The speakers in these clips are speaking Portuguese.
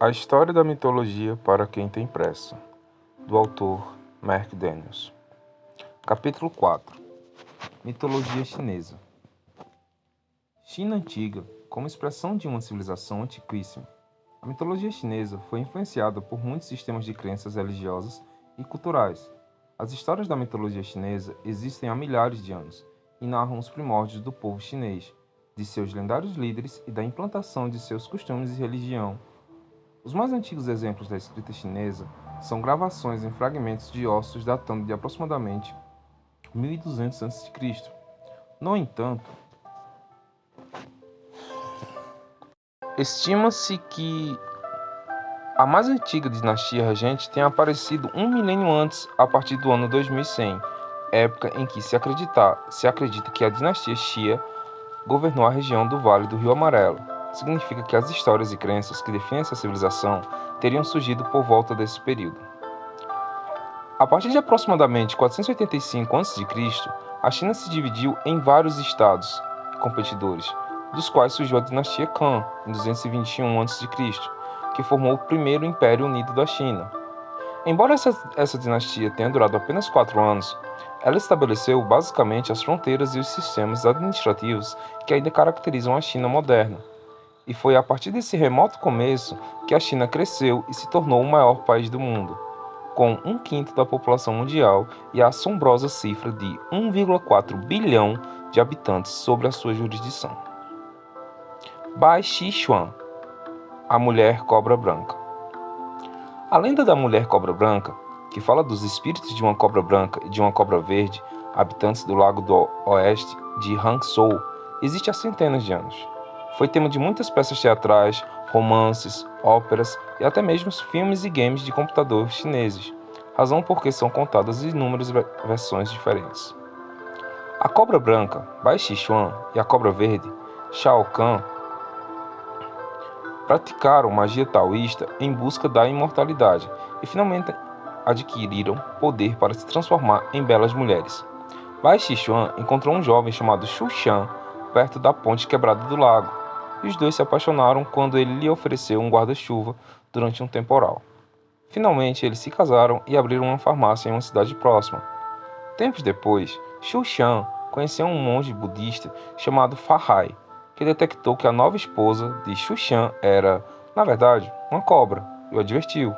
A História da Mitologia para quem tem pressa, do autor Mark Daniels. Capítulo 4. Mitologia chinesa. China antiga, como expressão de uma civilização antiquíssima, a mitologia chinesa foi influenciada por muitos sistemas de crenças religiosas e culturais. As histórias da mitologia chinesa existem há milhares de anos e narram os primórdios do povo chinês, de seus lendários líderes e da implantação de seus costumes e religião. Os mais antigos exemplos da escrita chinesa são gravações em fragmentos de ossos datando de aproximadamente 1200 a.C. No entanto, estima-se que a mais antiga dinastia regente tenha aparecido um milênio antes, a partir do ano 2100, época em que se acredita que a dinastia Xia governou a região do Vale do Rio Amarelo. Significa que as histórias e crenças que definem essa civilização teriam surgido por volta desse período. A partir de aproximadamente 485 a.C., a China se dividiu em vários estados competidores, dos quais surgiu a dinastia Qin, em 221 a.C., que formou o primeiro Império Unido da China. Embora essa dinastia tenha durado apenas 4 anos, ela estabeleceu basicamente as fronteiras e os sistemas administrativos que ainda caracterizam a China moderna. E foi a partir desse remoto começo que a China cresceu e se tornou o maior país do mundo, com 1/5 da população mundial e a assombrosa cifra de 1,4 bilhão de habitantes sob a sua jurisdição. Bai Xishuan, a Mulher Cobra Branca. A lenda da Mulher Cobra Branca, que fala dos espíritos de uma cobra branca e de uma cobra verde, habitantes do Lago do Oeste de Hangzhou, existe há centenas de anos. Foi tema de muitas peças teatrais, romances, óperas e até mesmo filmes e games de computador chineses, razão por que são contadas inúmeras versões diferentes. A cobra branca, Bai Xishuan, e a cobra verde, Shao Kahn, praticaram magia taoísta em busca da imortalidade e finalmente adquiriram poder para se transformar em belas mulheres. Bai Xishuan encontrou um jovem chamado Xu Shan perto da ponte quebrada do lago, e os dois se apaixonaram quando ele lhe ofereceu um guarda-chuva durante um temporal. Finalmente, eles se casaram e abriram uma farmácia em uma cidade próxima. Tempos depois, Xu Shan conheceu um monge budista chamado Fa Hai, que detectou que a nova esposa de Xu Shan era, na verdade, uma cobra, e o advertiu.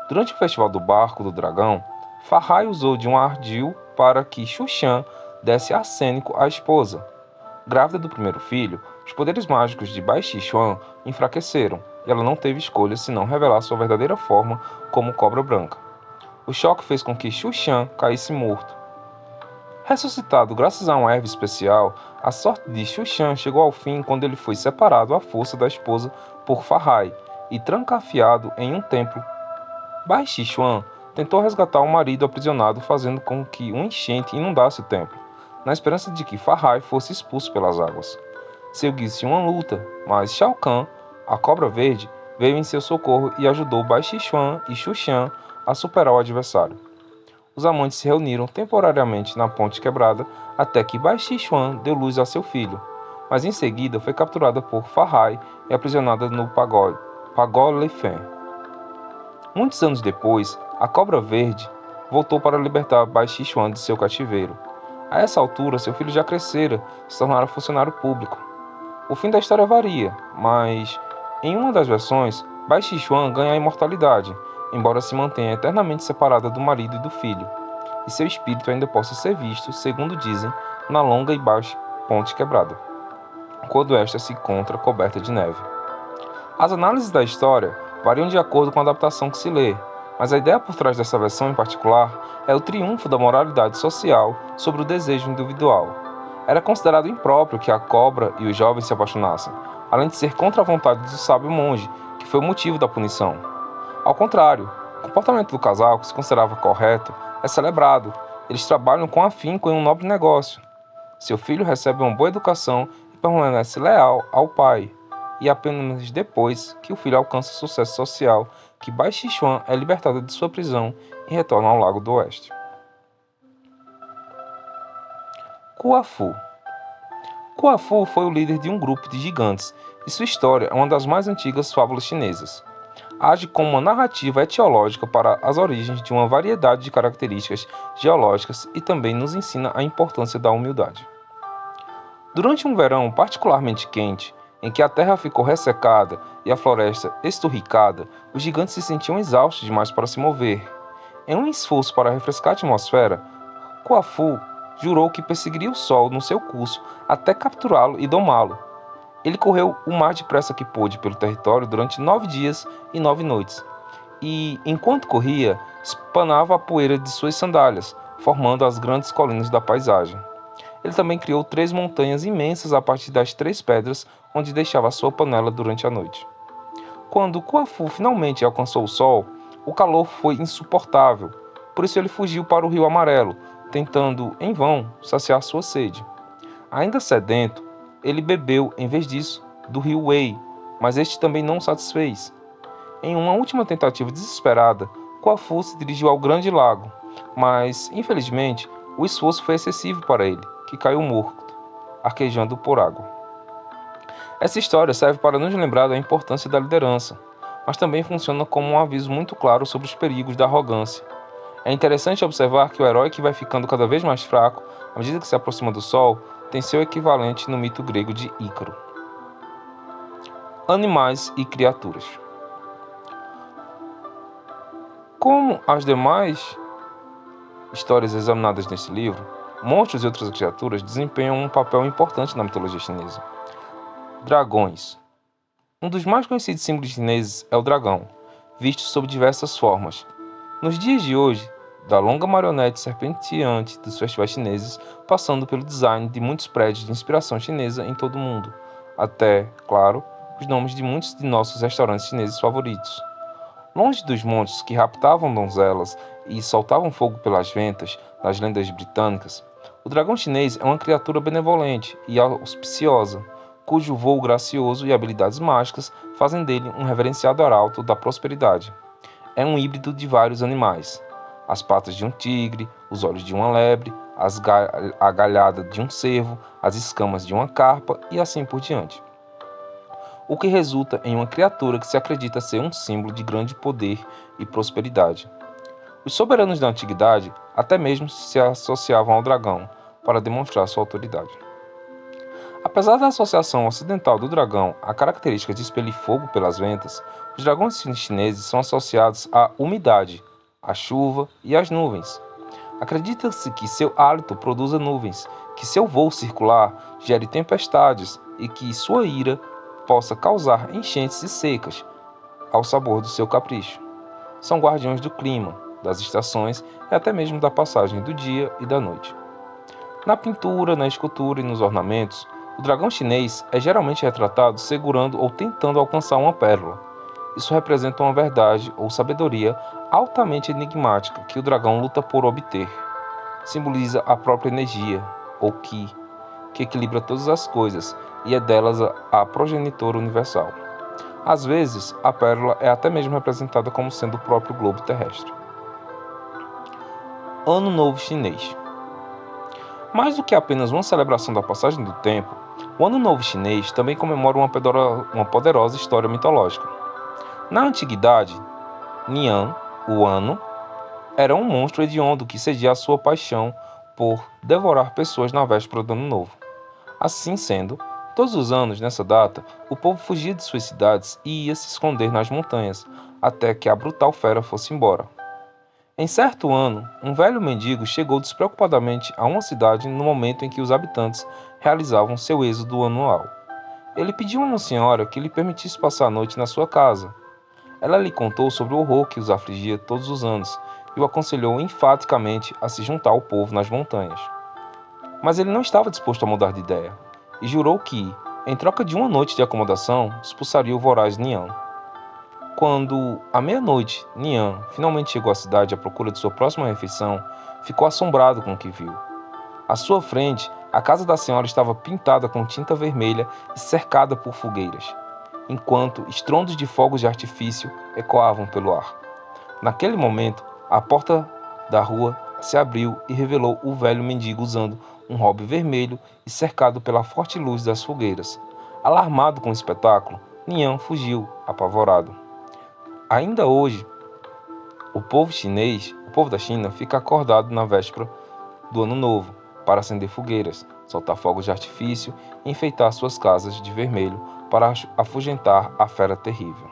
Durante o festival do Barco do Dragão, Fa Hai usou de um ardil para que Xu Shan desse arsênico à esposa. Grávida do primeiro filho, os poderes mágicos de Bai Xishuan enfraqueceram, e ela não teve escolha senão revelar sua verdadeira forma como cobra branca. O choque fez com que Xu Shan caísse morto. Ressuscitado graças a uma erva especial, a sorte de Xu Shan chegou ao fim quando ele foi separado à força da esposa por Fa Hai e trancafiado em um templo. Bai Xishuan tentou resgatar o marido aprisionado, fazendo com que uma enchente inundasse o templo, na esperança de que Fa Hai fosse expulso pelas águas. Seguiu-se uma luta, mas Shao Kahn, a cobra verde, veio em seu socorro e ajudou Bai Xishuan e Xu Shan a superar o adversário. Os amantes se reuniram temporariamente na ponte quebrada até que Bai Xishuan deu luz a seu filho, mas em seguida foi capturada por Fa Hai e aprisionada no Pagode Leifen. Muitos anos depois, a cobra verde voltou para libertar Bai Xishuan de seu cativeiro. A essa altura, seu filho já crescera e se tornara funcionário público. O fim da história varia, mas, em uma das versões, Bai Xishuan ganha a imortalidade, embora se mantenha eternamente separada do marido e do filho, e seu espírito ainda possa ser visto, segundo dizem, na longa e baixa ponte quebrada, quando esta se encontra coberta de neve. As análises da história variam de acordo com a adaptação que se lê, mas a ideia por trás dessa versão em particular é o triunfo da moralidade social sobre o desejo individual. Era considerado impróprio que a cobra e os jovens se apaixonassem, além de ser contra a vontade do sábio monge, que foi o motivo da punição. Ao contrário, o comportamento do casal, que se considerava correto, é celebrado. Eles trabalham com afinco em um nobre negócio. Seu filho recebe uma boa educação e permanece leal ao pai, e apenas depois que o filho alcança sucesso social, que Bai Xishuan é libertada de sua prisão e retorna ao Lago do Oeste. Kuafu. Kuafu foi o líder de um grupo de gigantes, e sua história é uma das mais antigas fábulas chinesas. age como uma narrativa etiológica para as origens de uma variedade de características geológicas e também nos ensina a importância da humildade. Durante um verão particularmente quente, em que a terra ficou ressecada e a floresta esturricada, os gigantes se sentiam exaustos demais para se mover. Em um esforço para refrescar a atmosfera, Quafu jurou que perseguiria o sol no seu curso até capturá-lo e domá-lo. Ele correu o mais depressa que pôde pelo território durante 9 dias e 9 noites, e, enquanto corria, espanava a poeira de suas sandálias, formando as grandes colinas da paisagem. Ele também criou 3 montanhas imensas a partir das 3 pedras onde deixava a sua panela durante a noite. Quando Quafu finalmente alcançou o sol, o calor foi insuportável, por isso ele fugiu para o Rio Amarelo, tentando, em vão, saciar sua sede. Ainda sedento, ele bebeu, em vez disso, do rio Wei, mas este também não o satisfez. Em uma última tentativa desesperada, Quafu se dirigiu ao Grande Lago, mas, infelizmente, o esforço foi excessivo para ele, que caiu morto, arquejando por água. Essa história serve para nos lembrar da importância da liderança, mas também funciona como um aviso muito claro sobre os perigos da arrogância. É interessante observar que o herói que vai ficando cada vez mais fraco à medida que se aproxima do sol tem seu equivalente no mito grego de Ícaro. Animais e criaturas. Como as demais histórias examinadas nesse livro, monstros e outras criaturas desempenham um papel importante na mitologia chinesa. Dragões. Um dos mais conhecidos símbolos chineses é o dragão, visto sob diversas formas. Nos dias de hoje, da longa marionete serpenteante dos festivais chineses, passando pelo design de muitos prédios de inspiração chinesa em todo o mundo, até, claro, os nomes de muitos de nossos restaurantes chineses favoritos. Longe dos monstros que raptavam donzelas e soltavam fogo pelas ventas nas lendas britânicas, o dragão chinês é uma criatura benevolente e auspiciosa, cujo voo gracioso e habilidades mágicas fazem dele um reverenciado arauto da prosperidade. É um híbrido de vários animais: as patas de um tigre, os olhos de uma lebre, a galhada de um cervo, as escamas de uma carpa e assim por diante. O que resulta em uma criatura que se acredita ser um símbolo de grande poder e prosperidade. Os soberanos da antiguidade até mesmo se associavam ao dragão para demonstrar sua autoridade. Apesar da associação ocidental do dragão à característica de expelir fogo pelas ventas, os dragões chineses são associados à umidade, à chuva e às nuvens. Acredita-se que seu hálito produza nuvens, que seu voo circular gere tempestades e que sua ira possa causar enchentes e secas, ao sabor do seu capricho. São guardiões do clima, das estações e até mesmo da passagem do dia e da noite. Na pintura, na escultura e nos ornamentos, o dragão chinês é geralmente retratado segurando ou tentando alcançar uma pérola. Isso representa uma verdade ou sabedoria altamente enigmática que o dragão luta por obter. Simboliza a própria energia, ou Qi, que equilibra todas as coisas e é delas a progenitora universal. Às vezes, a pérola é até mesmo representada como sendo o próprio globo terrestre. Ano Novo Chinês. Mais do que apenas uma celebração da passagem do tempo, o Ano Novo Chinês também comemora uma poderosa história mitológica. Na antiguidade, Nian, o Ano, era um monstro hediondo que cedia a sua paixão por devorar pessoas na véspera do Ano Novo. Assim sendo, todos os anos, nessa data, o povo fugia de suas cidades e ia se esconder nas montanhas, até que a brutal fera fosse embora. Em certo ano, um velho mendigo chegou despreocupadamente a uma cidade no momento em que os habitantes realizavam seu êxodo anual. Ele pediu a uma senhora que lhe permitisse passar a noite na sua casa. Ela lhe contou sobre o horror que os afligia todos os anos e o aconselhou enfaticamente a se juntar ao povo nas montanhas. Mas ele não estava disposto a mudar de ideia e jurou que, em troca de uma noite de acomodação, expulsaria o voraz Nian. Quando, à meia-noite, Nian finalmente chegou à cidade à procura de sua próxima refeição, ficou assombrado com o que viu. À sua frente, a casa da senhora estava pintada com tinta vermelha e cercada por fogueiras, enquanto estrondos de fogos de artifício ecoavam pelo ar. Naquele momento, a porta da rua se abriu e revelou o velho mendigo usando um robe vermelho e cercado pela forte luz das fogueiras. Alarmado com o espetáculo, Nian fugiu, apavorado. Ainda hoje, o povo da China, fica acordado na véspera do Ano Novo para acender fogueiras, soltar fogos de artifício e enfeitar suas casas de vermelho para afugentar a fera terrível.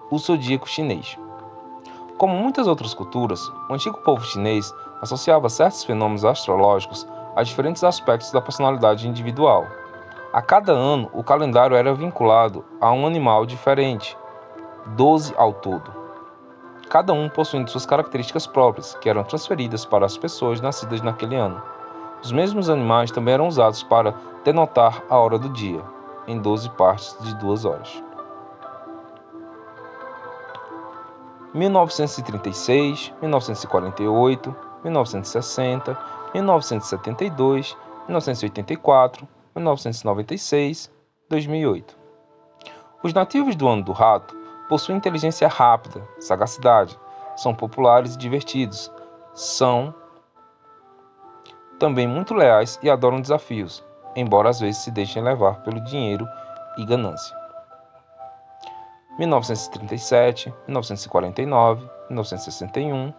O zodíaco chinês. Como muitas outras culturas, o antigo povo chinês associava certos fenômenos astrológicos a diferentes aspectos da personalidade individual. A cada ano, o calendário era vinculado a um animal diferente, 12 ao todo, cada um possuindo suas características próprias, que eram transferidas para as pessoas nascidas naquele ano. Os mesmos animais também eram usados para denotar a hora do dia, em 12 partes de 2 horas. 1936, 1948, 1960, 1972, 1984, 1996, 2008. Os nativos do Ano do Rato possuem inteligência rápida, sagacidade, são populares e divertidos, são também muito leais e adoram desafios, embora às vezes se deixem levar pelo dinheiro e ganância. 1937, 1949, 1961,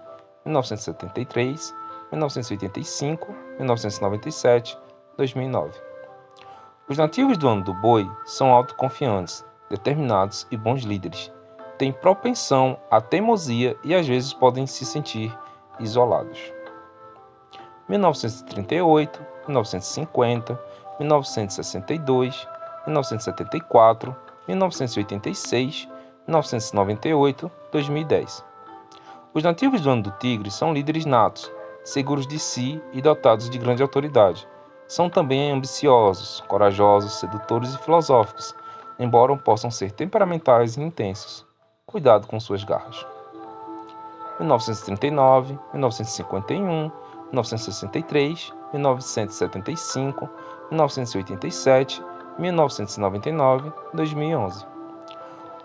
1973, 1985, 1997, 2009. Os nativos do Ano do Boi são autoconfiantes, determinados e bons líderes. Têm propensão à teimosia e às vezes podem se sentir isolados. 1938, 1950, 1962, 1974, 1986, 1998, 2010. Os nativos do Ano do Tigre são líderes natos, seguros de si e dotados de grande autoridade. São também ambiciosos, corajosos, sedutores e filosóficos, embora possam ser temperamentais e intensos. Cuidado com suas garras. 1939, 1951, 1963, 1975, 1987, 1999, 2011.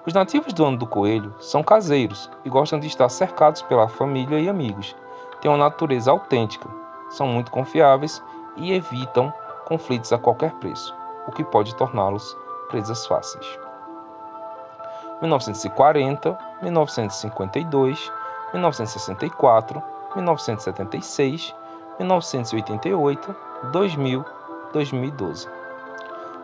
Os nativos do Ano do Coelho são caseiros e gostam de estar cercados pela família e amigos. Têm uma natureza autêntica, são muito confiáveis e evitam conflitos a qualquer preço, o que pode torná-los presas fáceis. 1940, 1952, 1964, 1976, 1988, 2000, 2012.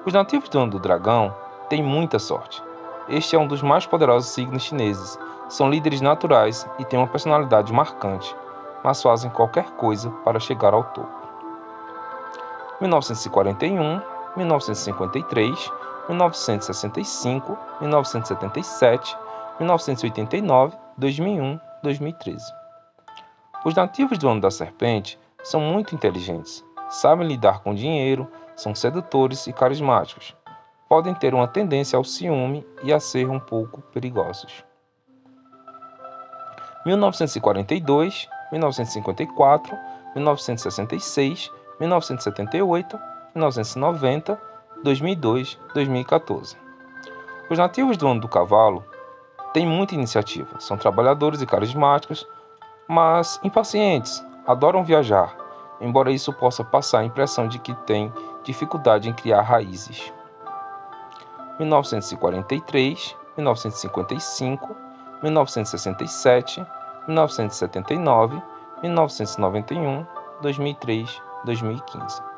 Os nativos do Ano do Dragão têm muita sorte. Este é um dos mais poderosos signos chineses. São líderes naturais e têm uma personalidade marcante, mas fazem qualquer coisa para chegar ao topo. 1941, 1953, 1965, 1977, 1989, 2001, 2013. Os nativos do Ano da Serpente são muito inteligentes, sabem lidar com dinheiro, são sedutores e carismáticos. Podem ter uma tendência ao ciúme e a ser um pouco perigosos. 1942, 1954, 1966, 1978, 1990, 2002, 2014. Os nativos do Ano do Cavalo têm muita iniciativa, são trabalhadores e carismáticos, mas impacientes, adoram viajar, embora isso possa passar a impressão de que têm dificuldade em criar raízes. 1943, 1955, 1967, 1979, 1991, 2003, 2015.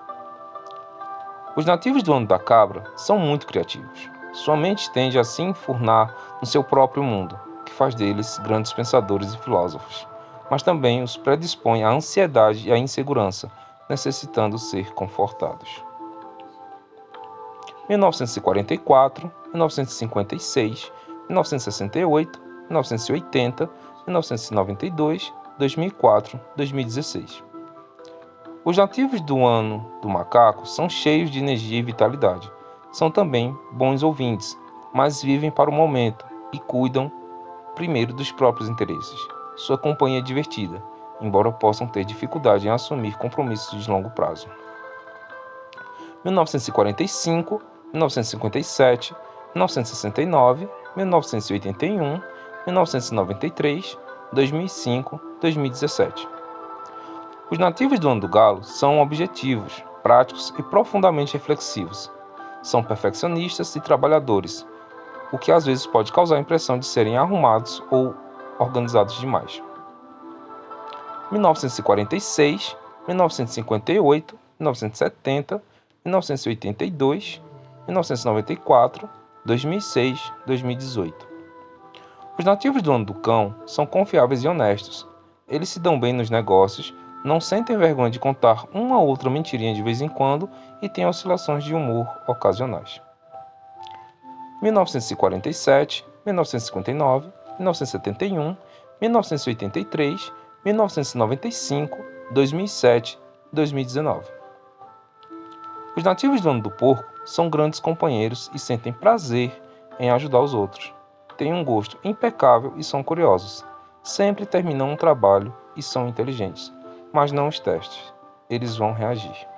Os nativos do Ano da Cabra são muito criativos. Sua mente tende a se enfurnar no seu próprio mundo, o que faz deles grandes pensadores e filósofos, mas também os predispõe à ansiedade e à insegurança, necessitando ser confortados. 1944, 1956, 1968, 1980, 1992, 2004, 2016. Os nativos do Ano do Macaco são cheios de energia e vitalidade. São também bons ouvintes, mas vivem para o momento e cuidam primeiro dos próprios interesses. Sua companhia é divertida, embora possam ter dificuldade em assumir compromissos de longo prazo. 1945, 1957, 1969, 1981, 1993, 2005, 2017. Os nativos do Ano do Galo são objetivos, práticos e profundamente reflexivos. São perfeccionistas e trabalhadores. o que às vezes pode causar a impressão de serem arrumados ou organizados demais. 1946, 1958, 1970, 1982, 1994, 2006, 2018. Os nativos do ano do cão são confiáveis e honestos. Eles se dão bem nos negócios, não sentem vergonha de contar uma ou outra mentirinha de vez em quando e têm oscilações de humor ocasionais. 1947, 1959, 1971, 1983, 1995, 2007, 2019. Os nativos do ano do porco são grandes companheiros e sentem prazer em ajudar os outros. Têm um gosto impecável e são curiosos. Sempre terminam um trabalho e são inteligentes, mas não os testes. Eles vão reagir.